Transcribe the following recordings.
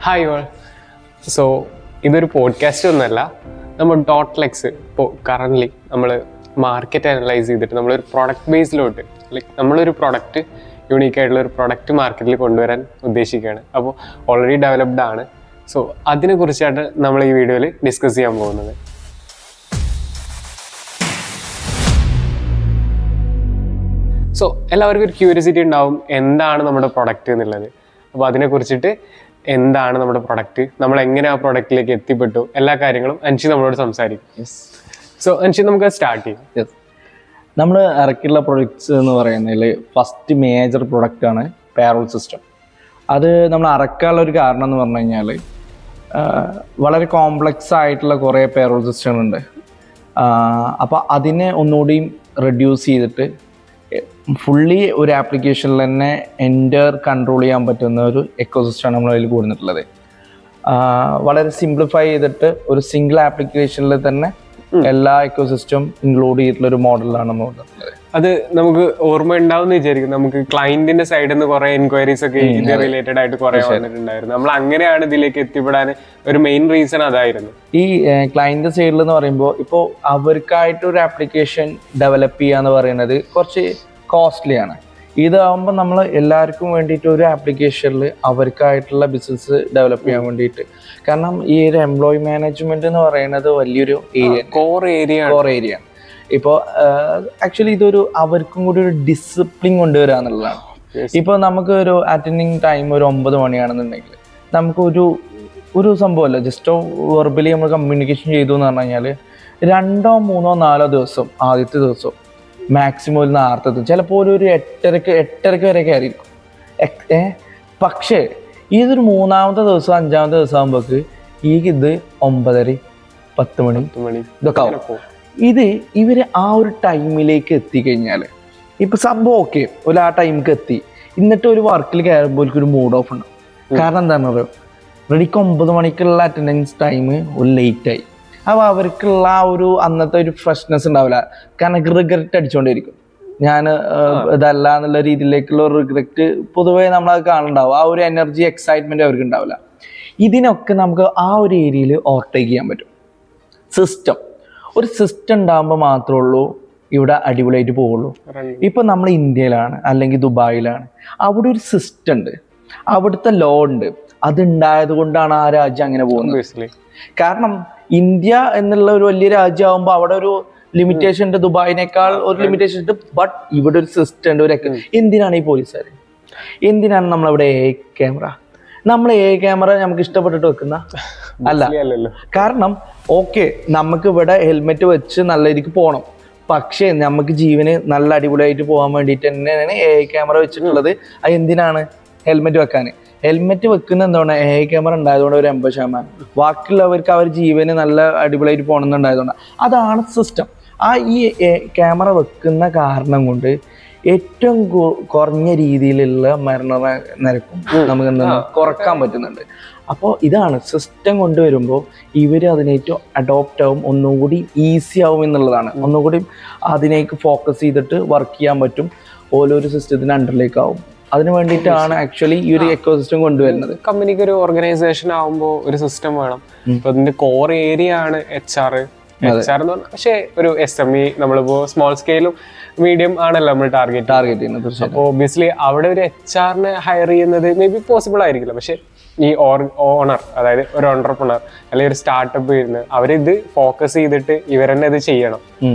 Hi all. So ഇതൊരു podcast ഒന്നുമല്ല. നമ്മൾ ഡോട്ട്ലെക്സ് ഇപ്പോൾ കറൻ്റ്ലി നമ്മൾ മാർക്കറ്റ് അനലൈസ് ചെയ്തിട്ട് നമ്മളൊരു പ്രൊഡക്റ്റ് ബേസിലോട്ട് നമ്മളൊരു പ്രൊഡക്റ്റ് യൂണീക്കായിട്ടുള്ള ഒരു പ്രൊഡക്റ്റ് മാർക്കറ്റിൽ കൊണ്ടുവരാൻ ഉദ്ദേശിക്കുകയാണ്. അപ്പോൾ ഓൾറെഡി ഡെവലപ്ഡ് ആണ്. സോ അതിനെക്കുറിച്ചാണ് നമ്മൾ ഈ വീഡിയോയിൽ ഡിസ്കസ് ചെയ്യാൻ പോകുന്നത്. സോ എല്ലാവർക്കും ഒരു ക്യൂരിയോസിറ്റി ഉണ്ടാവും, എന്താണ് നമ്മുടെ പ്രൊഡക്റ്റ് എന്നുള്ളത്. അപ്പോൾ അതിനെക്കുറിച്ചിട്ട് എന്താണ് നമ്മുടെ പ്രൊഡക്റ്റ്, നമ്മൾ എങ്ങനെ ആ പ്രൊഡക്റ്റിലേക്ക് എത്തിപ്പെട്ടു, എല്ലാ കാര്യങ്ങളും അൻഷി നമ്മളോട് സംസാരിക്കും. സോ അൻഷി, നമുക്ക് സ്റ്റാർട്ട് ചെയ്യാം. നമ്മൾ ഇറക്കിയുള്ള പ്രൊഡക്ട്സ് എന്ന് പറയുന്നതിൽ ഫസ്റ്റ് മേജർ പ്രൊഡക്റ്റാണ് പേറോൾ സിസ്റ്റം. അത് നമ്മൾ ഇറക്കാനുള്ള ഒരു കാരണം എന്ന് പറഞ്ഞു കഴിഞ്ഞാൽ വളരെ കോംപ്ലക്സ് ആയിട്ടുള്ള കുറേ പേറോൾ സിസ്റ്റങ്ങളുണ്ട്. അപ്പോൾ അതിനെ ഒന്നുകൂടിയും റെഡ്യൂസ് ചെയ്തിട്ട് ഫുള്ളി ഒരു ആപ്ലിക്കേഷനിൽ തന്നെ എൻ്റർ കൺട്രോൾ ചെയ്യാൻ പറ്റുന്ന ഒരു എക്കോസിസ്റ്റമാണ് നമ്മൾ അതിൽ കൊടുത്തിട്ടുള്ളത്. വളരെ സിംപ്ലിഫൈ ചെയ്തിട്ട് ഒരു സിംഗിൾ ആപ്ലിക്കേഷനിൽ തന്നെ എല്ലാ എക്കോസിസ്റ്റം ഇൻക്ലൂഡ് ചെയ്തിട്ടുള്ള ഒരു മോഡലാണ് നമ്മൾ കൊടുത്തിട്ടുള്ളത്. അത് നമുക്ക് ഓർമ്മ ഉണ്ടാവും എന്ന് വിചാരിക്കും. നമുക്ക് ക്ലയന്റിന്റെ സൈഡിൽ നിന്ന് കുറെ എൻക്വയറീസ് ഒക്കെ ഇത് റിലേറ്റഡ് ആയിട്ട് കുറെ വന്നിട്ടുണ്ടായിരുന്നു. നമ്മൾ അങ്ങനെയാണ് ഇതിലേക്ക് എത്തിപ്പെടാൻ ഒരു മെയിൻ റീസൺ അതായിരുന്നു. ഈ ക്ലയന്റ് സൈഡിൽ എന്ന് പറയുമ്പോൾ ഇപ്പോൾ അവർക്കായിട്ട് ഒരു ആപ്ലിക്കേഷൻ ഡെവലപ്പ് ചെയ്യുക എന്ന് പറയുന്നത് കുറച്ച് കോസ്റ്റ്ലി ആണ്. ഇതാകുമ്പോൾ നമ്മൾ എല്ലാവർക്കും വേണ്ടിയിട്ട് ഒരു ആപ്ലിക്കേഷനിൽ അവർക്കായിട്ടുള്ള ബിസിനസ് ഡെവലപ്പ് ചെയ്യാൻ വേണ്ടിയിട്ട്, കാരണം ഈ ഒരു എംപ്ലോയി മാനേജ്മെന്റ് എന്ന് പറയുന്നത് വലിയൊരു ഏരിയ, കോർ ഏരിയ. ഇപ്പോൾ ആക്ച്വലി ഇതൊരു അവർക്കും കൂടി ഒരു ഡിസിപ്ലിൻ കൊണ്ടുവരിക എന്നുള്ളതാണ്. ഇപ്പോൾ നമുക്ക് ഒരു അറ്റൻഡിങ് ടൈം ഒരു 9 മണിയാണെന്നുണ്ടെങ്കിൽ നമുക്ക് ഒരു സംഭവമല്ല, ജസ്റ്റ് വെർബലി നമ്മൾ കമ്മ്യൂണിക്കേഷൻ ചെയ്തു എന്ന് പറഞ്ഞു കഴിഞ്ഞാൽ 2, 3, 4 ദിവസം, ആദ്യത്തെ ദിവസം മാക്സിമം ഒരു നേരത്തെ, ചിലപ്പോൾ ഒരു 8:30 വരെയൊക്കെ ആയിരിക്കും. പക്ഷേ ഇതൊരു 3-ാമത്തെ ദിവസം 5-ാമത്തെ ദിവസം ആകുമ്പോഴേക്ക് ഇത് 9:30, 10 മണി ഇതൊക്കെ ആവും. ഇവർ ആ ഒരു ടൈമിലേക്ക് എത്തിക്കഴിഞ്ഞാൽ ഇപ്പം സംഭവം ഓക്കെ, ഒരു ആ ടൈമിലേക്ക് എത്തി, എന്നിട്ട് ഒരു വർക്കിൽ കയറുമ്പോൾ ഒരു മൂഡ് ഓഫ് ഉണ്ടാവും. കാരണം എന്താണെന്ന് പറയുക, റെഡിക്ക് 9 മണിക്കുള്ള അറ്റൻഡൻസ് ടൈം ഒരു ലേറ്റായി. അപ്പോൾ അവർക്കുള്ള ആ ഒരു അന്നത്തെ ഒരു ഫ്രഷ്നെസ് ഉണ്ടാവില്ല. കാരണം റിഗ്രറ്റ് അടിച്ചുകൊണ്ടിരിക്കും. ഞാൻ ഇതല്ല എന്നുള്ള രീതിയിലേക്കുള്ള ഒരു റിഗ്രറ്റ് പൊതുവേ നമ്മളത് കാണുന്നുണ്ടാവും. ആ ഒരു എനർജി, എക്സൈറ്റ്മെൻറ്റ് അവർക്ക് ഉണ്ടാവില്ല. ഇതിനൊക്കെ നമുക്ക് ആ ഒരു ഏരിയയിൽ ഓവർടേക്ക് ചെയ്യാൻ പറ്റും. ഒരു സിസ്റ്റം ഉണ്ടാകുമ്പോൾ മാത്രമേ ഉള്ളൂ ഇവിടെ അടിപൊളിയായിട്ട് പോവുള്ളൂ. ഇപ്പം നമ്മൾ ഇന്ത്യയിലാണ് അല്ലെങ്കിൽ ദുബായിലാണ്, അവിടെ ഒരു സിസ്റ്റം ഉണ്ട്, അവിടുത്തെ ലോ ഉണ്ട്. അതുണ്ടായത് കൊണ്ടാണ് ആ രാജ്യം അങ്ങനെ പോകുന്നത്. കാരണം ഇന്ത്യ എന്നുള്ള ഒരു വലിയ രാജ്യമാകുമ്പോൾ അവിടെ ഒരു ലിമിറ്റേഷൻ ഉണ്ട്, ദുബായിനേക്കാൾ ഒരു ലിമിറ്റേഷൻ ഉണ്ട്. ബട്ട് ഇവിടെ ഒരു സിസ്റ്റം ഉണ്ട്. എന്തിനാണ് ഈ പോലീസുകാർ, എന്തിനാണ് നമ്മളവിടെ ക്യാമറ? നമ്മൾ ക്യാമറ നമുക്ക് ഇഷ്ടപ്പെട്ടിട്ട് വെക്കുന്ന അല്ല. കാരണം ഓക്കെ, നമുക്ക് ഇവിടെ ഹെൽമെറ്റ് വെച്ച് നല്ല രീതിക്ക് പോകണം, പക്ഷേ നമുക്ക് ജീവന് നല്ല അടിപൊളിയായിട്ട് പോകാൻ വേണ്ടിയിട്ട് തന്നെയാണ് ക്യാമറ വെച്ചിട്ടുള്ളത്. അത് എന്തിനാണ്? ഹെൽമെറ്റ് വെക്കാൻ. ഹെൽമെറ്റ് വെക്കുന്ന എന്താണ്? ക്യാമറ ഉണ്ടായതുകൊണ്ട് ഒരു 80%. ബാക്കിയുള്ളവർക്ക് അവർ ജീവന് നല്ല അടിപൊളിയായിട്ട് പോകണമെന്നുണ്ടായതുകൊണ്ട്. അതാണ് സിസ്റ്റം. ഈ ക്യാമറ വെക്കുന്ന കാരണം കൊണ്ട് ഏറ്റവും കുറഞ്ഞ രീതിയിലുള്ള മരണ നിരക്കും നമുക്ക് എന്താണ് കുറക്കാൻ പറ്റുന്നുണ്ട്. അപ്പോൾ ഇതാണ് സിസ്റ്റം കൊണ്ടുവരുമ്പോൾ ഇവർ അതിനേറ്റവും അഡോപ്റ്റ് ആവും, ഒന്നും കൂടി ഈസി ആവും എന്നുള്ളതാണ്. ഒന്നുകൂടി അതിനേക്ക് ഫോക്കസ് ചെയ്തിട്ട് വർക്ക് ചെയ്യാൻ പറ്റും, ഓരോരു സിസ്റ്റത്തിന് അണ്ടറിലേക്കാവും. അതിന് വേണ്ടിയിട്ടാണ് ആക്ച്വലി ഈ ഒരു എക്കോസിസ്റ്റം കൊണ്ടുവരുന്നത്. കമ്പനിക്ക് ഒരു ഓർഗനൈസേഷൻ ആകുമ്പോൾ ഒരു സിസ്റ്റം വേണം. ഇപ്പൊ അതിന്റെ കോർ ഏരിയ ആണ് HR എന്ന് പറഞ്ഞാൽ. പക്ഷേ ഒരു SME, നമ്മളിപ്പോ സ്മോൾ സ്കെയിലും മീഡിയം ആണല്ലോ നമ്മൾ ടാർഗറ്റ് ചെയ്യുന്നത്. അപ്പോൾ ഒബ്വിയസ്ലി അവിടെ ഒരു HR ഹയർ ചെയ്യുന്നത് മേ ബി പോസിബിൾ ആയിരിക്കില്ല. പക്ഷെ ഈ ഓണർ, അതായത് ഒരു ഓണ്ടർപ്രണർ അല്ലെങ്കിൽ ഒരു സ്റ്റാർട്ടപ്പ് വരുന്നത്, അവരിത് ഫോക്കസ് ചെയ്തിട്ട് ഇവരെന്നെ ഇത് ചെയ്യണം,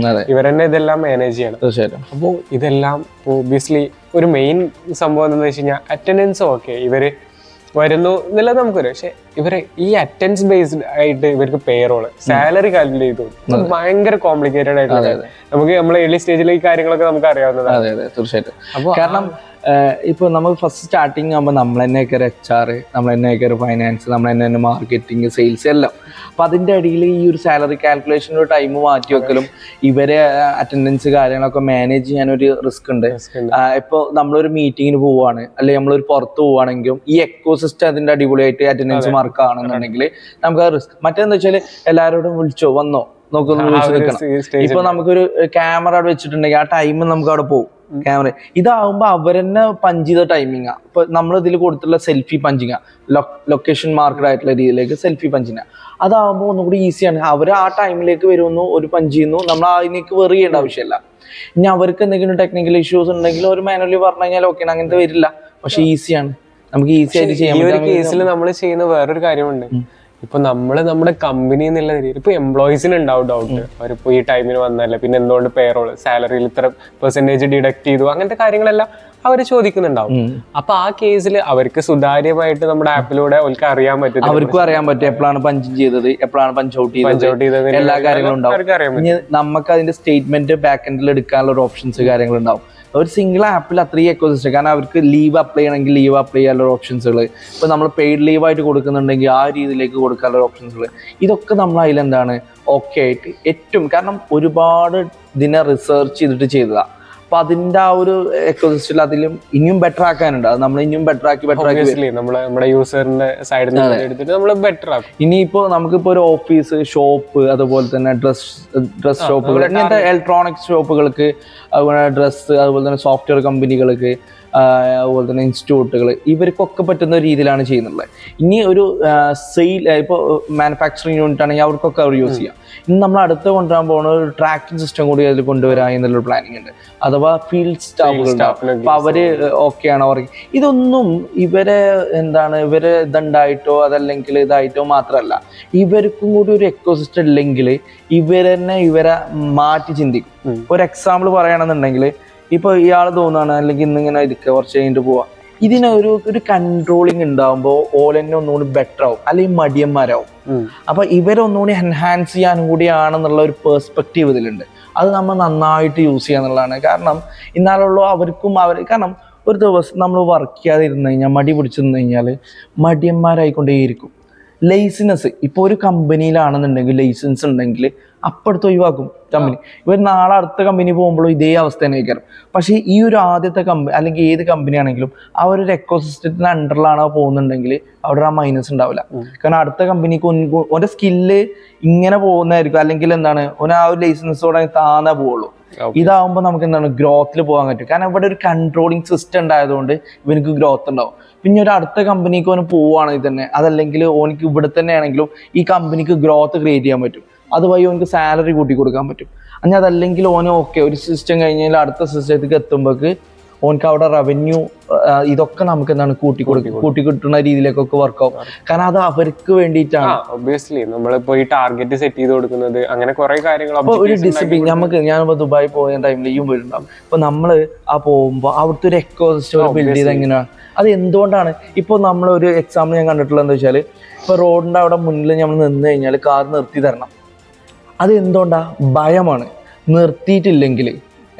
ഇവരെന്നെ ഇതെല്ലാം മാനേജ് ചെയ്യണം. അപ്പോൾ ഇതെല്ലാം ഒബ്വിയസ്ലി ഒരു മെയിൻ സംഭവം എന്താണെന്ന് വെച്ച് കഴിഞ്ഞാൽ അറ്റൻഡൻസ്. ഓക്കെ, ഇവര് വരുന്നു എന്നുള്ളത് നമുക്കൊരു, പക്ഷെ ഇവരെ ഈ അറ്റൻഡൻസ് ബേസ്ഡ് ആയിട്ട് ഇവർക്ക് പേറോള്, സാലറി കാൽക്കുലേറ്റ് ചെയ്തു ഭയങ്കര കോംപ്ലിക്കേറ്റഡ് ആയിട്ട്. നമുക്ക് നമ്മളെ ഏർലി സ്റ്റേജിലെ ഈ കാര്യങ്ങളൊക്കെ നമുക്ക് അറിയാവുന്നതാണ്. തീർച്ചയായിട്ടും. അപ്പോൾ കാരണം ഇപ്പോൾ നമ്മൾ ഫസ്റ്റ് സ്റ്റാർട്ടിങ് ആകുമ്പോൾ നമ്മൾ തന്നെയൊക്കെ ഒരു HR, നമ്മൾ തന്നെയൊക്കെ ഒരു ഫൈനാൻസ്, നമ്മൾ തന്നെ മാർക്കറ്റിംഗ്, സെയിൽസ് എല്ലാം. അപ്പോൾ അതിൻ്റെ ഇടയിൽ ഈ ഒരു സാലറി കാൽക്കുലേഷൻ ഒരു ടൈം മാറ്റി വെക്കലും ഇവരെ അറ്റൻഡൻസ് കാര്യങ്ങളൊക്കെ മാനേജ് ചെയ്യാനൊരു റിസ്ക് ഉണ്ട്. ഇപ്പോൾ നമ്മളൊരു മീറ്റിങ്ങിന് പോവുകയാണ് അല്ലെങ്കിൽ നമ്മളൊരു പുറത്ത് പോവുകയാണെങ്കിലും ഈ എക്കോസിസ്റ്റം അതിൻ്റെ അടിപൊളിയായിട്ട് അറ്റൻഡൻസ് മാർക്ക് ആണെന്നുണ്ടെങ്കിൽ നമുക്ക് റിസ്ക്. മറ്റേന്ന് വെച്ചാൽ എല്ലാവരോടും വിളിച്ചോ വന്നോ നോക്കുന്ന നിൽക്കണം. ഇപ്പൊ നമുക്കൊരു ക്യാമറ അവിടെ വെച്ചിട്ടുണ്ടെങ്കിൽ ആ ടൈം നമുക്ക് അവിടെ പോകും. ക്യാമറ ഇതാവുമ്പോ അവരെന്നെ പഞ്ച് ചെയ്ത ടൈമിങ്ങാ. ഇപ്പൊ നമ്മൾ ഇതിൽ കൊടുത്തുള്ള സെൽഫി പഞ്ചിങ്ങാ, ലൊക്കേഷൻ മാർക്കഡ് ആയിട്ടുള്ള രീതിയിലേക്ക് സെൽഫി പഞ്ചിങ്ങാ. അതാവുമ്പോൾ ഒന്നുകൂടി ഈസിയാണ്. അവർ ആ ടൈമിലേക്ക് വരുന്നു, ഒരു പഞ്ച് ചെയ്യുന്നു, നമ്മൾ അതിനേക്ക് വെറി ചെയ്യേണ്ട ആവശ്യമില്ല. ഇനി അവർക്ക് എന്തെങ്കിലും ടെക്നിക്കൽ ഇഷ്യൂസ് ഉണ്ടെങ്കിൽ ഒരു മാനുവലി പറഞ്ഞു കഴിഞ്ഞാൽ ഓക്കെ, അങ്ങനത്തെ വരില്ല. പക്ഷെ ഈസിയാണ്, നമുക്ക് ഈസി ആയിട്ട് ചെയ്യാം. ഈ ഒരു കേസിൽ നമ്മൾ ചെയ്യുന്ന വേറൊരു കാര്യമുണ്ട്. ഇപ്പൊ നമ്മുടെ കമ്പനി എന്നുള്ള രീതിയിൽ ഇപ്പൊ എംപ്ലോയീസിന് ഉണ്ടാവും ഡൗട്ട്, അവരിപ്പോ ഈ ടൈമിന് വന്നല്ലേ, പിന്നെ എന്തുകൊണ്ട് പേറോൾ സാലറിയിൽ ഇത്ര പെർസെന്റേജ് ഡിഡക്ട് ചെയ്തു, അങ്ങനത്തെ കാര്യങ്ങളെല്ലാം അവർ ചോദിക്കുന്നുണ്ടാവും. അപ്പൊ ആ കേസിൽ അവർക്ക് സുതാര്യമായിട്ട് നമ്മുടെ ആപ്പിലൂടെ അവർക്ക് അറിയാൻ പറ്റും, അവർക്കും അറിയാൻ പറ്റും എപ്പോഴാണ് പഞ്ച് ചെയ്തത്, എപ്പോഴാണ് പഞ്ച് ഔട്ട് ചെയ്തത്, എല്ലാ കാര്യങ്ങളും ഉണ്ടാവും. നമുക്ക് അതിന്റെ സ്റ്റേറ്റ്മെന്റ് ബാക്ക് എൻഡിൽ എടുക്കാനുള്ള ഒരു ഓപ്ഷൻസ് കാര്യങ്ങളുണ്ടാവും. ഒരു സിംഗിൾ ആപ്പിൽ അത്രയും എക്കോസിസ്റ്റം. കാരണം അവർക്ക് ലീവ് അപ്ലൈ ചെയ്യണമെങ്കിൽ ലീവ് അപ്ലൈ ചെയ്യാനുള്ള ഓപ്ഷൻസുകൾ, ഇപ്പൊ നമ്മൾ പെയ്ഡ് ലീവായിട്ട് കൊടുക്കുന്നുണ്ടെങ്കിൽ ആ രീതിയിലേക്ക് കൊടുക്കാനുള്ള ഓപ്ഷൻസുകൾ, ഇതൊക്കെ നമ്മൾ അതിലെന്താണ് ഓക്കെ ആയിട്ട് ഏറ്റവും, കാരണം ഒരുപാട് ഇതിനെ റിസർച്ച് ചെയ്തിട്ട് ചെയ്തതാണ്. അപ്പൊ അതിന്റെ ആ ഒരു എക്കോസിസ്റ്റത്തിൽ അതിലും ഇനിയും ബെറ്റർ ആക്കാനുണ്ട്. അത് നമ്മൾ ഇനിയും ബെറ്റർ ആക്കി നമ്മുടെ യൂസറിന്റെ സൈഡിൽ നിന്ന് എടുത്തിട്ട് നമ്മൾ ബെറ്റർ ആക്കും. ഇനിയിപ്പോ നമുക്കിപ്പോ ഒരു ഓഫീസ്, ഷോപ്പ്, അതുപോലെ തന്നെ ഡ്രസ് ഷോപ്പുകൾ, ഇങ്ങനത്തെ ഇലക്ട്രോണിക്സ് ഷോപ്പുകൾക്ക്, അതുപോലെ ഡ്രസ്സ്, അതുപോലെ തന്നെ സോഫ്റ്റ്വെയർ കമ്പനികൾക്ക്, അതുപോലെ തന്നെ ഇൻസ്റ്റിറ്റ്യൂട്ടുകൾ, ഇവർക്കൊക്കെ പറ്റുന്ന രീതിയിലാണ് ചെയ്യുന്നുള്ളത്. ഇനി ഒരു സെയിൽ, ഇപ്പോൾ മാനുഫാക്ചറിങ് യൂണിറ്റ് ആണെങ്കിൽ അവർക്കൊക്കെ അവർ യൂസ് ചെയ്യാം. ഇനി നമ്മൾ അടുത്ത് കൊണ്ടുവരാൻ പോകുന്ന ഒരു ട്രാക്കിംഗ് സിസ്റ്റം കൂടി അതിൽ കൊണ്ടുവരാൻ എന്നുള്ളൊരു പ്ലാനിങ് ഉണ്ട്. അഥവാ ഫീൽഡ് സ്റ്റാഫുകൾ, അപ്പൊ അവര് ഓക്കെയാണോ പറയും. ഇതൊന്നും ഇവരെ ഇതുണ്ടായിട്ടോ അതല്ലെങ്കിൽ ഇതായിട്ടോ മാത്രമല്ല, ഇവർക്കും കൂടി ഒരു എക്കോസിസ്റ്റം ഇല്ലെങ്കിൽ ഇവരെ മാറ്റി ചിന്തിക്കും. ഒരു എക്സാമ്പിൾ പറയുകയാണെന്നുണ്ടെങ്കിൽ, ഇപ്പൊ ഇയാൾ തോന്നുകയാണ് അല്ലെങ്കിൽ ഇന്നിങ്ങനെ ഇരിക്കുക, കുറച്ച് കഴിഞ്ഞിട്ട് പോവാ, ഇതിനൊരു കൺട്രോളിങ് ഉണ്ടാകുമ്പോൾ ഓലെന്നെ ഒന്നുകൂടി ബെറ്റർ ആവും, അല്ലെങ്കിൽ മടിയന്മാരാവും. അപ്പൊ ഇവരൊന്നുകൂടി എൻഹാൻസ് ചെയ്യാനും കൂടിയാണെന്നുള്ള ഒരു പെർസ്പെക്റ്റീവ് ഇതിലുണ്ട്. അത് നമ്മൾ നന്നായിട്ട് യൂസ് ചെയ്യാന്നുള്ളതാണ്. കാരണം ഇന്നാലുള്ള അവർക്കും കാരണം ഒരു ദിവസം നമ്മൾ വർക്ക് ചെയ്യാതെ ഇരുന്ന് കഴിഞ്ഞാൽ, മടി പിടിച്ചിരുന്നു കഴിഞ്ഞാൽ മടിയന്മാരായിക്കൊണ്ടേയിരിക്കും. ലൈസൻസ് ഇപ്പോൾ ഒരു കമ്പനിയിലാണെന്നുണ്ടെങ്കിൽ ലൈസൻസ് ഉണ്ടെങ്കിൽ അപ്പടുത്ത് ഒഴിവാക്കും കമ്പനി. ഇവർ നാളെ അടുത്ത കമ്പനി പോകുമ്പോഴും ഇതേ അവസ്ഥ തന്നെ ആയിരിക്കും. പക്ഷേ ഈ ഒരു ആദ്യത്തെ കമ്പനി അല്ലെങ്കിൽ ഏത് കമ്പനി ആണെങ്കിലും ആ ഒരു എക്കോസിസ്റ്റത്തിന് അണ്ടറിലാണോ പോകുന്നുണ്ടെങ്കിൽ അവിടെ ആ മൈനസ് ഉണ്ടാവില്ല. കാരണം അടുത്ത കമ്പനിക്ക് ഒരു സ്കില്ല് ഇങ്ങനെ പോകുന്നതായിരിക്കും, അല്ലെങ്കിൽ ആ ഒരു ലൈസൻസോടെ താന്നേ പോവുള്ളൂ. ഇതാവുമ്പോൾ നമുക്ക് ഗ്രോത്തിൽ പോകാൻ പറ്റും. കാരണം ഇവിടെ ഒരു കൺട്രോളിങ് സിസ്റ്റം ഉണ്ടായതുകൊണ്ട് ഇവനക്ക് ഗ്രോത്ത് ഉണ്ടാവും. പിന്നെ ഒരു അടുത്ത കമ്പനിക്ക് ഓന് പോവുകയാണെങ്കിൽ തന്നെ, അതല്ലെങ്കിൽ ഓനിക്ക് ഇവിടെ തന്നെ ആണെങ്കിലും ഈ കമ്പനിക്ക് ഗ്രോത്ത് ക്രിയേറ്റ് ചെയ്യാൻ പറ്റും. അതുവഴി ഓനക്ക് സാലറി കൂട്ടി കൊടുക്കാൻ പറ്റും. അങ്ങനെ അതല്ലെങ്കിൽ ഓന് ഒരു സിസ്റ്റം കഴിഞ്ഞാൽ അടുത്ത സിസ്റ്റത്തേക്ക് എത്തുമ്പോഴേക്ക് ഓനക്ക് അവിടെ റവന്യൂ ഇതൊക്കെ നമുക്ക് കൂട്ടി കിട്ടുന്ന രീതിയിലേക്കൊക്കെ വർക്കാവും. കാരണം അത് അവർക്ക് വേണ്ടിയിട്ടാണ്. ഒബ്വിയസ്ലി നമ്മളിപ്പോ ഈ ടാർഗറ്റ് സെറ്റ് ചെയ്ത് കൊടുക്കുന്നത്, അങ്ങനെ കുറെ കാര്യങ്ങൾ. അപ്പൊ ഒരു ഡിസിപ്ലിൻ ഞാനിപ്പോ ദുബായി പോയ ടൈമിൽ ഈ വരുന്നുണ്ടാവും. അപ്പൊ നമ്മള് ആ പോകുമ്പോ അവിടുത്തെ ഒരു എക്കോസിസ്റ്റം ബിൽഡ് ചെയ്ത് എങ്ങനെയാണ്, അത് എന്തുകൊണ്ടാണ്? ഇപ്പോൾ നമ്മളൊരു എക്സാമ്പിൾ ഞാൻ കണ്ടിട്ടുള്ളത് എന്താ വെച്ചാൽ, ഇപ്പൊ റോഡിന്റെ അവിടെ മുന്നിൽ നമ്മൾ നിന്ന് കഴിഞ്ഞാൽ കാർ നിർത്തി തരണം. അത് എന്തുകൊണ്ടാ? ഭയമാണ്. നിർത്തിയിട്ടില്ലെങ്കിൽ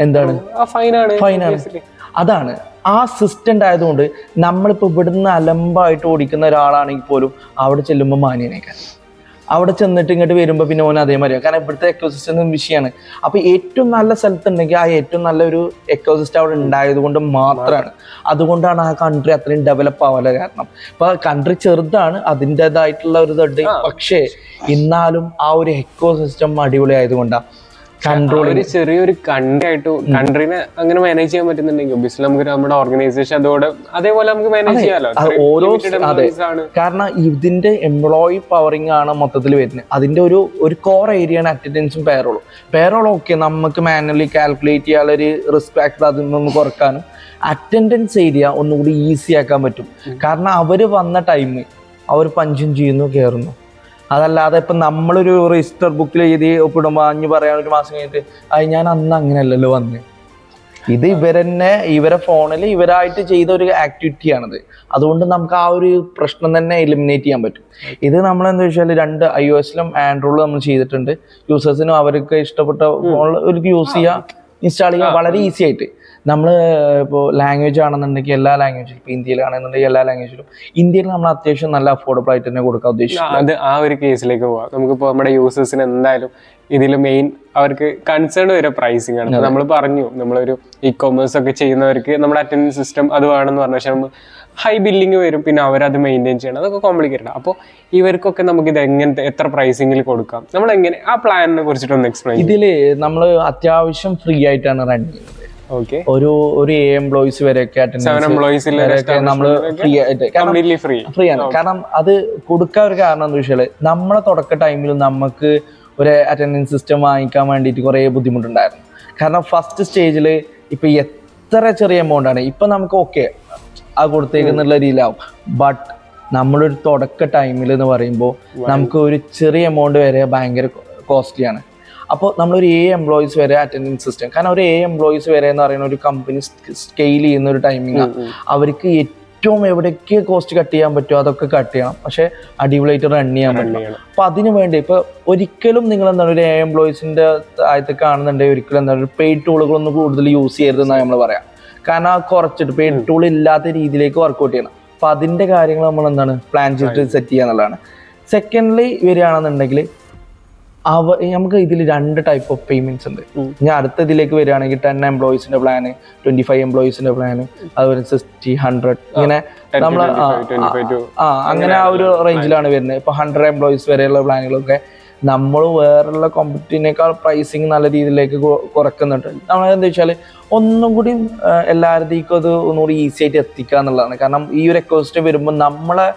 എന്താണ്? ഫൈനാണ്. അതാണ് ആ സിസ്റ്റം ആയതുകൊണ്ട് നമ്മളിപ്പോൾ ഇവിടുന്ന് അലമ്പായിട്ട് ഓടിക്കുന്ന ഒരാളാണെങ്കിൽ പോലും അവിടെ ചെല്ലുമ്പോൾ മാന്യനേക്കാൻ, അവിടെ ചെന്നിട്ട് ഇങ്ങോട്ട് വരുമ്പോൾ പിന്നെ ഓൻ അതേമാതിരി. കാരണം ഇവിടുത്തെ എക്കോസിസ്റ്റം വിഷയമാണ്. അപ്പൊ ഏറ്റവും നല്ല സ്ഥലത്തുണ്ടെങ്കിൽ ആ ഏറ്റവും നല്ലൊരു എക്കോസിസ്റ്റം അവിടെ ഉണ്ടായത് കൊണ്ട് മാത്രമാണ്. അതുകൊണ്ടാണ് ആ കൺട്രി അത്രയും ഡെവലപ്പ് ആവാനുള്ള കാരണം. ഇപ്പൊ കൺട്രി ചെറുതാണ്, അതിൻ്റെതായിട്ടുള്ള ഒരു ഇതുണ്ട്. പക്ഷേ എന്നാലും ആ ഒരു എക്കോസിസ്റ്റം അടിപൊളി ആയതുകൊണ്ടാണ്. ഒരു ചെറിയൊരു കൺട്രീനെ അങ്ങനെ മാനേജ് ചെയ്യാൻ പറ്റുന്നുണ്ടെങ്കിൽ ഒബ്വിയസ്ലി നമുക്ക് നമ്മുടെ ഓർഗനൈസേഷൻ അതേപോലെ നമുക്ക് മാനേജ് ചെയ്യാമല്ലോ. അതെ, കാരണം ഇതിന്റെ എംപ്ലോയി പവറിംഗ് ആണ് മൊത്തത്തിൽ വരുന്നത്. അതിന്റെ ഒരു കോർ ഏരിയയാണ് അറ്റൻഡൻസും പേറോളും ഒക്കെ നമുക്ക് മാനുവലി കാൽക്കുലേറ്റ് ചെയ്യാനുള്ള ഒരു റിസ്ക് ഫാക്ടർ അതിൽ നിന്ന് കുറക്കാനും അറ്റൻഡൻസ് ഏരിയ ഒന്നുകൂടി ഈസി ആക്കാൻ പറ്റും. കാരണം അവര് വന്ന ടൈം അവർ പഞ്ചും ചെയ്യുന്നു, കയറുന്നു. അതല്ലാതെ ഇപ്പം നമ്മളൊരു രജിസ്റ്റർ ബുക്കിൽ എഴുതി ഒപ്പിടുമ്പോൾ അഞ്ഞ് പറയാൻ ഒരു മാസം കഴിഞ്ഞിട്ട് അത് ഞാൻ അന്ന് അങ്ങനെയല്ലല്ലോ വന്ന്. ഇത് ഇവരെ ഫോണിൽ ഇവരായിട്ട് ചെയ്ത ഒരു ആക്ടിവിറ്റിയാണിത്. അതുകൊണ്ട് നമുക്ക് ആ ഒരു പ്രശ്നം തന്നെ എലിമിനേറ്റ് ചെയ്യാൻ പറ്റും. ഇത് നമ്മളെന്താ വെച്ചാൽ 2 iOS-ലും ആൻഡ്രോയിഡിലും നമ്മൾ ചെയ്തിട്ടുണ്ട്. യൂസേഴ്സിനും അവർക്ക് ഇഷ്ടപ്പെട്ട ഫോണിൽ ഒരു യൂസ് ചെയ്യുക, ഇൻസ്റ്റാൾ ചെയ്യുക വളരെ ഈസി ആയിട്ട്. നമ്മൾ ഇപ്പോൾ ലാംഗ്വേജ് ആണെന്നുണ്ടെങ്കിൽ എല്ലാ ലാംഗ്വേജിലും, ഇപ്പോൾ ഇന്ത്യയിലാണെന്നുണ്ടെങ്കിൽ എല്ലാ ലാംഗ്വേജിലും ഇന്ത്യയിൽ നമ്മൾ അത്യാവശ്യം നല്ല അഫോർഡബിൾ ആയിട്ട് തന്നെ കൊടുക്കാൻ ഉദ്ദേശിക്കുന്നത്. അത് ആ ഒരു കേസിലേക്ക് പോവാം. നമുക്കിപ്പോൾ നമ്മുടെ യൂസേഴ്സിന് എന്തായാലും ഇതിൽ മെയിൻ അവർക്ക് കൺസേൺ വരെ പ്രൈസിങ് ആണ്. നമ്മൾ പറഞ്ഞു നമ്മളൊരു ഇ-കൊമേഴ്സ് ഒക്കെ ചെയ്യുന്നവർക്ക് നമ്മുടെ അറ്റൻഡൻസ് സിസ്റ്റം അത് വേണമെന്ന് പറഞ്ഞു, പക്ഷെ നമ്മൾ ഹൈ ബില്ലിങ് വരും, പിന്നെ അവരത് മെയിൻറ്റെയിൻ ചെയ്യണം, അതൊക്കെ കോംപ്ലിക്കേറ്റഡ്. അപ്പോൾ ഇവർക്കൊക്കെ നമുക്കിത് എങ്ങനത്തെ എത്ര പ്രൈസിങ്ങിൽ കൊടുക്കാം, നമ്മൾ എങ്ങനെ ആ പ്ലാനിനെ കുറിച്ചിട്ടൊന്ന് എക്സ്പ്ലെയിൻ. ഇതിൽ നമ്മൾ അത്യാവശ്യം ഫ്രീ ആയിട്ടാണ് റൺ ചെയ്യുന്നത്. ഒരു എംപ്ലോയീസ് വരെയൊക്കെ നമ്മൾ ഫ്രീ ആയിട്ട് ഫ്രീ ആണ്. കാരണം അത് കൊടുക്കാൻ ഒരു കാരണം എന്താ വെച്ചാൽ നമ്മളെ തുടക്ക ടൈമിൽ നമുക്ക് ഒരു അറ്റൻഡൻസ് സിസ്റ്റം വാങ്ങിക്കാൻ വേണ്ടിയിട്ട് കുറേ ബുദ്ധിമുട്ടുണ്ടായിരുന്നു. കാരണം ഫസ്റ്റ് സ്റ്റേജിൽ ഇപ്പൊ എത്ര ചെറിയ എമൗണ്ട് ആണ് ഇപ്പൊ നമുക്ക് ഓക്കെ ആ കൊടുത്തേക്കുന്നുള്ള രീതിയിലാവും. ബട്ട് നമ്മളൊരു തുടക്ക ടൈമിൽ എന്ന് പറയുമ്പോൾ നമുക്ക് ഒരു ചെറിയ എമൗണ്ട് വരെ ഭയങ്കര കോസ്റ്റ്ലി ആണ്. അപ്പോൾ നമ്മളൊരു എംപ്ലോയീസ് വരെ അറ്റൻഡൻസ് സിസ്റ്റം, കാരണം ഒരു എംപ്ലോയീസ് വരെ എന്ന് പറയുന്ന ഒരു കമ്പനി സ്കെയിൽ ചെയ്യുന്ന ഒരു ടൈമിംഗാണ്. അവർക്ക് ഏറ്റവും എവിടേക്ക് കോസ്റ്റ് കട്ട് ചെയ്യാൻ പറ്റുമോ അതൊക്കെ കട്ട് ചെയ്യണം, പക്ഷെ അടിപൊളിയായിട്ട് റൺ ചെയ്യാൻ പറ്റില്ല. അപ്പൊ അതിന് വേണ്ടി ഇപ്പൊ ഒരിക്കലും നിങ്ങൾ എന്താണ് ഒരു എംപ്ലോയീസിന്റെ ആദ്യത്തെ കാണുന്നുണ്ടെങ്കിൽ ഒരിക്കലും എന്താണ് ഒരു പെയ്ഡ് ടൂളുകളൊന്നും കൂടുതൽ യൂസ് ചെയ്യരുതെന്നാണ് നമ്മൾ പറയാം. കാരണം കുറച്ചിട്ട് പെയ്ഡ് ടൂൾ ഇല്ലാത്ത രീതിയിലേക്ക് വർക്ക്ഔട്ട് ചെയ്യണം. അപ്പൊ അതിന്റെ കാര്യങ്ങൾ നമ്മൾ എന്താണ് പ്ലാൻ ചെയ്തിട്ട് സെറ്റ് ചെയ്യുക എന്നുള്ളതാണ്. സെക്കൻഡ്ലി വരികയാണെന്നുണ്ടെങ്കിൽ നമുക്ക് ഇതിൽ 2 ടൈപ്പ് ഓഫ് പേയ്മെന്റ്സ് ഉണ്ട്. ഞാൻ അടുത്ത ഇതിലേക്ക് വരികയാണെങ്കിൽ 10 എംപ്ലോയീസിന്റെ പ്ലാന്, 25 എംപ്ലോയീസിന്റെ പ്ലാന്, അതുപോലെ 60, 100 ഇങ്ങനെ നമ്മൾ അങ്ങനെ ആ ഒരു റേഞ്ചിലാണ് വരുന്നത്. ഇപ്പൊ 100 എംപ്ലോയീസ് വരെയുള്ള പ്ലാനുകളൊക്കെ നമ്മൾ വേറെയുള്ള കോമ്പറ്റിനേക്കാൾ പ്രൈസിങ് നല്ല രീതിയിലേക്ക് കുറക്കുന്നുണ്ട്. നമ്മൾ എന്താ വെച്ചാൽ ഒന്നും കൂടി എല്ലാവരുടെയും അത് ഒന്നുകൂടി ഈസി ആയിട്ട് എത്തിക്കുക എന്നുള്ളതാണ്. കാരണം ഈ ഒരു എക്കോസിസ്റ്റം വരുമ്പോൾ നമ്മളെ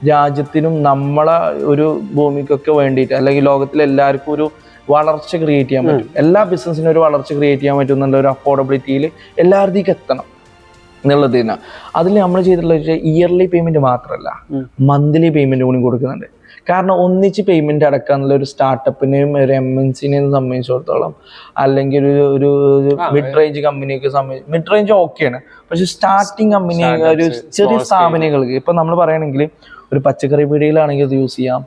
രാജ്യത്തിനും നമ്മളെ ഒരു ഭൂമിക്കൊക്കെ വേണ്ടിയിട്ട് അല്ലെങ്കിൽ ലോകത്തിലെ എല്ലാവർക്കും ഒരു വളർച്ച ക്രിയേറ്റ് ചെയ്യാൻ പറ്റും. എല്ലാ ബിസിനസ്സിനും ഒരു വളർച്ച ക്രിയേറ്റ് ചെയ്യാൻ പറ്റും എന്നുള്ള ഒരു അഫോർഡബിലിറ്റിയിൽ എല്ലാവരുടെയും എത്തണം എന്നുള്ളത് തന്നെ. അതിൽ നമ്മൾ ചെയ്തിട്ടുള്ള ഇയർലി പേയ്മെന്റ് മാത്രമല്ല, മന്ത്ലി പേയ്മെന്റ് കൂടി കൊടുക്കുന്നുണ്ട്. കാരണം ഒന്നിച്ച് പേയ്മെന്റ് അടക്കുക എന്നുള്ള ഒരു സ്റ്റാർട്ടപ്പിനെയും ഒരു MNCനെയും സംബന്ധിച്ചിടത്തോളം, അല്ലെങ്കിൽ ഒരു മിഡ് റേഞ്ച് കമ്പനിയൊക്കെ സംബന്ധിച്ച്, മിഡ് റേഞ്ച് ഓക്കെയാണ്, പക്ഷെ സ്റ്റാർട്ടിങ് കമ്പനി ഒരു ചെറിയ സ്ഥാപനങ്ങൾക്ക് ഇപ്പൊ നമ്മൾ പറയുകയാണെങ്കിൽ ഒരു പച്ചക്കറി പീടികയിലാണെങ്കിൽ അത് യൂസ് ചെയ്യാം,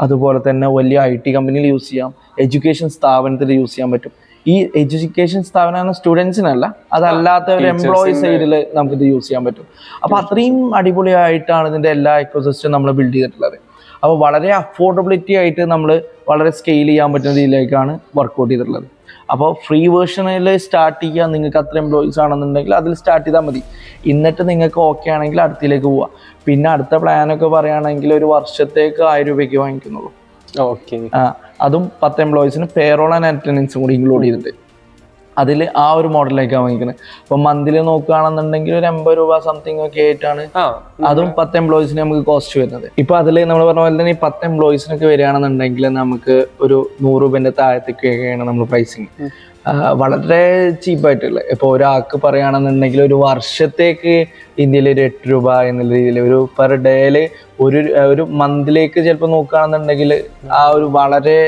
അതുപോലെ തന്നെ വലിയ IT കമ്പനിയിൽ യൂസ് ചെയ്യാം, എഡ്യൂക്കേഷൻ സ്ഥാപനത്തിൽ യൂസ് ചെയ്യാൻ പറ്റും. ഈ എഡ്യൂക്കേഷൻ സ്ഥാപനമാണ് സ്റ്റുഡൻസിനല്ല, അതല്ലാത്ത ഒരു എംപ്ലോയി സൈഡിൽ നമുക്കിത് യൂസ് ചെയ്യാൻ പറ്റും. അപ്പൊ അത്രയും അടിപൊളിയായിട്ടാണ് ഇതിന്റെ എല്ലാ എക്കോസിസ്റ്റം നമ്മൾ ബിൽഡ് ചെയ്തിട്ടുള്ളത്. അപ്പോൾ വളരെ അഫോർഡബിലിറ്റി ആയിട്ട് നമ്മൾ വളരെ സ്കെയിൽ ചെയ്യാൻ പറ്റുന്ന രീതിയിലേക്കാണ് വർക്ക്ഔട്ട് ചെയ്തിട്ടുള്ളത്. അപ്പോൾ ഫ്രീ വേർഷനിൽ സ്റ്റാർട്ട് ചെയ്യുക, നിങ്ങൾക്ക് അത്ര എംപ്ലോയീസ് ആണെന്നുണ്ടെങ്കിൽ അതിൽ സ്റ്റാർട്ട് ചെയ്താൽ മതി. എന്നിട്ട് നിങ്ങൾക്ക് ഓക്കെ ആണെങ്കിൽ അടുത്തിലേക്ക് പോവാം. പിന്നെ അടുത്ത പ്ലാനൊക്കെ പറയുകയാണെങ്കിൽ ഒരു വർഷത്തേക്ക് 1000 രൂപയ്ക്ക് വാങ്ങിക്കുന്നുള്ളൂ. അതും 10 എംപ്ലോയീസിന് പേറോൾ ആൻഡ് അറ്റൻഡൻസും കൂടി ഇൻക്ലൂഡ് ചെയ്തിട്ട് അതിൽ ആ ഒരു മോഡലിലേക്കാണ് വാങ്ങിക്കുന്നത്. ഇപ്പൊ മന്ത്ലി നോക്കുകയാണെന്നുണ്ടെങ്കിൽ ഒരു 80 രൂപ സംതിങ് ഒക്കെ ആയിട്ടാണ് അതും 10 എംപ്ലോയീസിന് നമുക്ക് കോസ്റ്റ് വരുന്നത്. ഇപ്പൊ അതിൽ നമ്മൾ പറഞ്ഞ പോലെ തന്നെ ഈ 10 എംപ്ലോയീസിനൊക്കെ വരികയാണെന്നുണ്ടെങ്കിൽ നമുക്ക് ഒരു 100 രൂപന്റെ താഴത്തേക്കൊക്കെയാണ് നമ്മൾ പ്രൈസിങ്. വളരെ ചീപ്പായിട്ടുള്ള ഇപ്പൊ ഒരാൾക്ക് പറയുകയാണെന്നുണ്ടെങ്കിൽ ഒരു വർഷത്തേക്ക് ഇന്ത്യയിൽ ഒരു 8 രൂപ എന്നുള്ള രീതിയിൽ ഒരു പെർ ഡേയില് ഒരു മന്തിലേക്ക് ചിലപ്പോൾ നോക്കുകയാണെന്നുണ്ടെങ്കിൽ ആ ഒരു വളരെ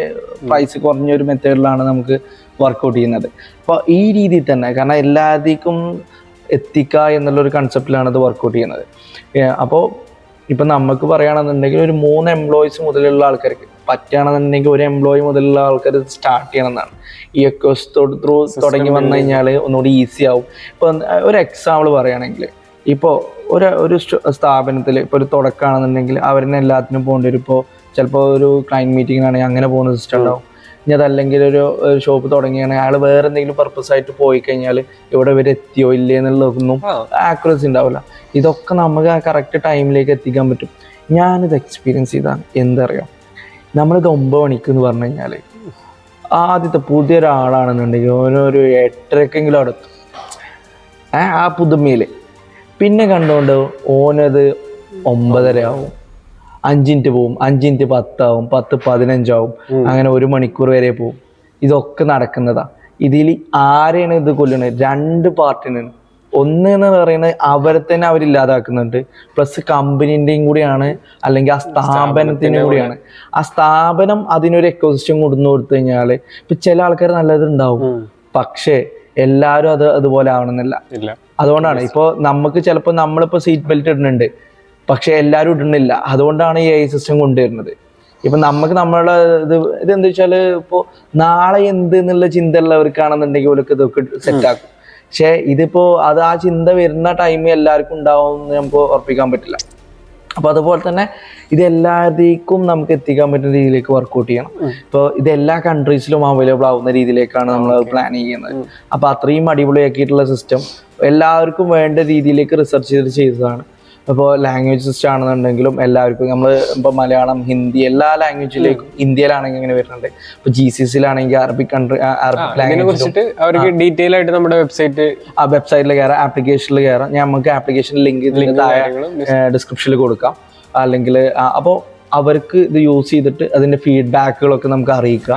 പ്രൈസ് കുറഞ്ഞ ഒരു മെത്തേഡിലാണ് നമുക്ക് വർക്കൗട്ട് ചെയ്യുന്നത്. അപ്പോൾ ഈ രീതിയിൽ തന്നെ, കാരണം എല്ലാവർക്കും എത്തിക്കുക എന്നുള്ളൊരു കൺസെപ്റ്റിലാണ് ഇത് വർക്കൗട്ട് ചെയ്യുന്നത്. അപ്പോൾ ഇപ്പം നമുക്ക് പറയുകയാണെന്നുണ്ടെങ്കിൽ ഒരു 3 എംപ്ലോയീസ് മുതലുള്ള ആൾക്കാർക്ക് പറ്റുകയാണെന്നുണ്ടെങ്കിൽ ഒരു എംപ്ലോയി മുതലുള്ള ആൾക്കാർ സ്റ്റാർട്ട് ചെയ്യണമെന്നാണ്. ഈ എക്കോസിസ്റ്റം ത്രൂ തുടങ്ങി വന്നു കഴിഞ്ഞാൽ ഒന്നുകൂടി ഈസി ആവും. ഇപ്പം ഒരു എക്സാമ്പിൾ പറയുകയാണെങ്കിൽ ഇപ്പോൾ ഒരു സ്ഥാപനത്തിൽ ഇപ്പോൾ ഒരു തുടക്കമാണെന്നുണ്ടെങ്കിൽ അവരിനെ എല്ലാത്തിനും പോകേണ്ടി വരും. ഇപ്പോൾ ചിലപ്പോൾ ഒരു ക്ലയൻറ്റ് മീറ്റിങ്ങിനാണെങ്കിൽ അങ്ങനെ പോകുന്ന സിസ്റ്റം ഉണ്ടാവും. ഇനി അതല്ലെങ്കിൽ ഒരു ഷോപ്പ് തുടങ്ങിയാണെങ്കിൽ അയാൾ വേറെ എന്തെങ്കിലും പർപ്പസ് ആയിട്ട് പോയി കഴിഞ്ഞാൽ ഇവിടെ ഇവർ എത്തിയോ ഇല്ലേ എന്നുള്ളതൊന്നും ആക്യുറസി ഉണ്ടാവില്ല. ഇതൊക്കെ നമുക്ക് ആ കറക്റ്റ് ടൈമിലേക്ക് എത്തിക്കാൻ പറ്റും. ഞാനിത് എക്സ്പീരിയൻസ് ചെയ്താണ്. എന്തറിയാം, നമ്മളിത് 9 മണിക്ക് എന്ന് പറഞ്ഞു കഴിഞ്ഞാൽ ആദ്യത്തെ പുതിയൊരാളാണെന്നുണ്ടെങ്കിൽ ഓനൊരു 8:30 അവിടെ എത്തും ആ പുതുമയിൽ. പിന്നെ കണ്ടുകൊണ്ട് ഓനത് 9:30 ആവും, 5 മിനിറ്റ് പോവും, 5 മിനിറ്റ് 10 ആവും, 10 15 ആവും, അങ്ങനെ 1 മണിക്കൂർ വരെ പോവും. ഇതൊക്കെ നടക്കുന്നതാ. ഇതിൽ ആരെയാണ് ഇത് കൊല്ലുന്നത്? 2 പാർട്ടിനാണ്. ഒന്ന് എന്ന് പറയുന്നത് അവരെ തന്നെ അവരില്ലാതാക്കുന്നുണ്ട്, പ്ലസ് കമ്പനീൻ്റെയും കൂടിയാണ്, അല്ലെങ്കിൽ ആ സ്ഥാപനത്തിൻ്റെ കൂടിയാണ്. ആ സ്ഥാപനം അതിനൊരു എക്കോസിസ്റ്റം കൊടുത്തു കഴിഞ്ഞാൽ ഇപ്പൊ ചില ആൾക്കാർ നല്ലതുണ്ടാവും, പക്ഷേ എല്ലാവരും അതുപോലെ ആവണമെന്നില്ല. അതുകൊണ്ടാണ് ഇപ്പോൾ നമുക്ക് ചിലപ്പോൾ നമ്മളിപ്പോൾ സീറ്റ് ബെൽറ്റ് ഇടുന്നുണ്ട്, പക്ഷെ എല്ലാവരും ഇടുന്നില്ല. അതുകൊണ്ടാണ് ഈ AI സിസ്റ്റം കൊണ്ടുവരുന്നത്. ഇപ്പൊ നമുക്ക് നമ്മളുടെ ഇതെന്താ വെച്ചാൽ ഇപ്പോൾ നാളെ എന്ത് എന്നുള്ള ചിന്ത ഉള്ളവർക്കാണെന്നുണ്ടെങ്കിൽ ഇതൊക്കെ സെറ്റാക്കും. പക്ഷെ ഇതിപ്പോ അത് ആ ചിന്ത വരുന്ന ടൈം എല്ലാവർക്കും ഉണ്ടാവും എന്ന് നമുക്ക് ഉറപ്പിക്കാൻ പറ്റില്ല. അപ്പൊ അതുപോലെ തന്നെ ഇത് എല്ലാവർക്കും നമുക്ക് എത്തിക്കാൻ പറ്റുന്ന രീതിയിലേക്ക് വർക്ക്ഔട്ട് ചെയ്യണം. ഇപ്പോൾ ഇത് എല്ലാ കൺട്രീസിലും അവൈലബിൾ ആവുന്ന രീതിയിലേക്കാണ് നമ്മൾ പ്ലാൻ ചെയ്യുന്നത്. അപ്പൊ അത്രയും അടിപൊളിയാക്കിയിട്ടുള്ള സിസ്റ്റം എല്ലാവർക്കും വേണ്ട രീതിയിലേക്ക് റിസർച്ച് ചെയ്തതാണ്. ഇപ്പോൾ ലാംഗ്വേജ് സിസ്റ്റം ആണെന്നുണ്ടെങ്കിലും എല്ലാവർക്കും നമ്മൾ ഇപ്പോൾ മലയാളം, ഹിന്ദി എല്ലാ ലാംഗ്വേജിലേക്കും ഇന്ത്യയിലാണെങ്കിൽ ഇങ്ങനെ വരുന്നുണ്ട്. ഇപ്പോൾ GCCയിലാണെങ്കിൽ അറബിക് ലാംഗ്വേജ് അവർക്ക് ഡീറ്റെയിൽ ആയിട്ട് നമ്മുടെ വെബ്സൈറ്റിൽ കയറാം, ആപ്ലിക്കേഷനിൽ കയറാം. നമുക്ക് ആപ്ലിക്കേഷൻ ലിങ്ക് ഡിസ്ക്രിപ്ഷനിൽ കൊടുക്കാം. അല്ലെങ്കിൽ അപ്പോൾ അവർക്ക് ഇത് യൂസ് ചെയ്തിട്ട് അതിന്റെ ഫീഡ്ബാക്കുകളൊക്കെ നമുക്ക് അറിയിക്കാം.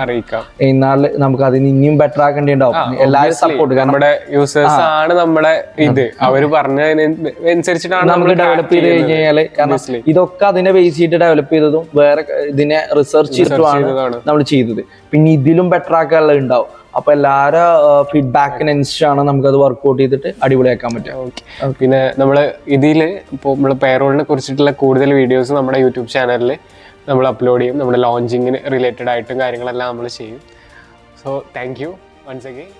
എന്നാൽ നമുക്ക് അതിന് ഇനിയും ബെറ്റർ ആക്കേണ്ടിണ്ടാവും. എല്ലാവരും സപ്പോർട്ട്, നമ്മുടെ യൂസേഴ്സ് ആണ് നമ്മുടെ ഇത് അവർ പറഞ്ഞതിനനുസരിച്ചിട്ടാണ് നമുക്ക് ഡെവലപ്പ് ചെയ്ത് കഴിഞ്ഞാല്. കാരണം ഇതൊക്കെ അതിനെ ബേസ് ചെയ്തിട്ട് ഡെവലപ്പ് ചെയ്തതും വേറെ ഇതിനെ റിസർച്ച് ചെയ്തിട്ടുമാണ് നമ്മൾ ചെയ്തത്. പിന്നെ ഇതിലും ബെറ്റർ ആക്കാനുള്ളത് ഉണ്ടാവും. അപ്പൊ എല്ലാവരും ഫീഡ്ബാക്കിനനുസരിച്ചാണ് നമുക്കത് വർക്ക്ഔട്ട് ചെയ്തിട്ട് അടിപൊളിയാക്കാൻ പറ്റും. പിന്നെ നമ്മള് ഇതില് ഇപ്പോൾ നമ്മള് പേറോളിനെ കുറിച്ചിട്ടുള്ള കൂടുതൽ വീഡിയോസ് നമ്മുടെ യൂട്യൂബ് ചാനലിൽ നമ്മൾ അപ്ലോഡ് ചെയ്യും. നമ്മുടെ ലോഞ്ചിങ്ങിന് റിലേറ്റഡ് ആയിട്ടും കാര്യങ്ങളെല്ലാം നമ്മൾ ചെയ്യും. So thank you once again.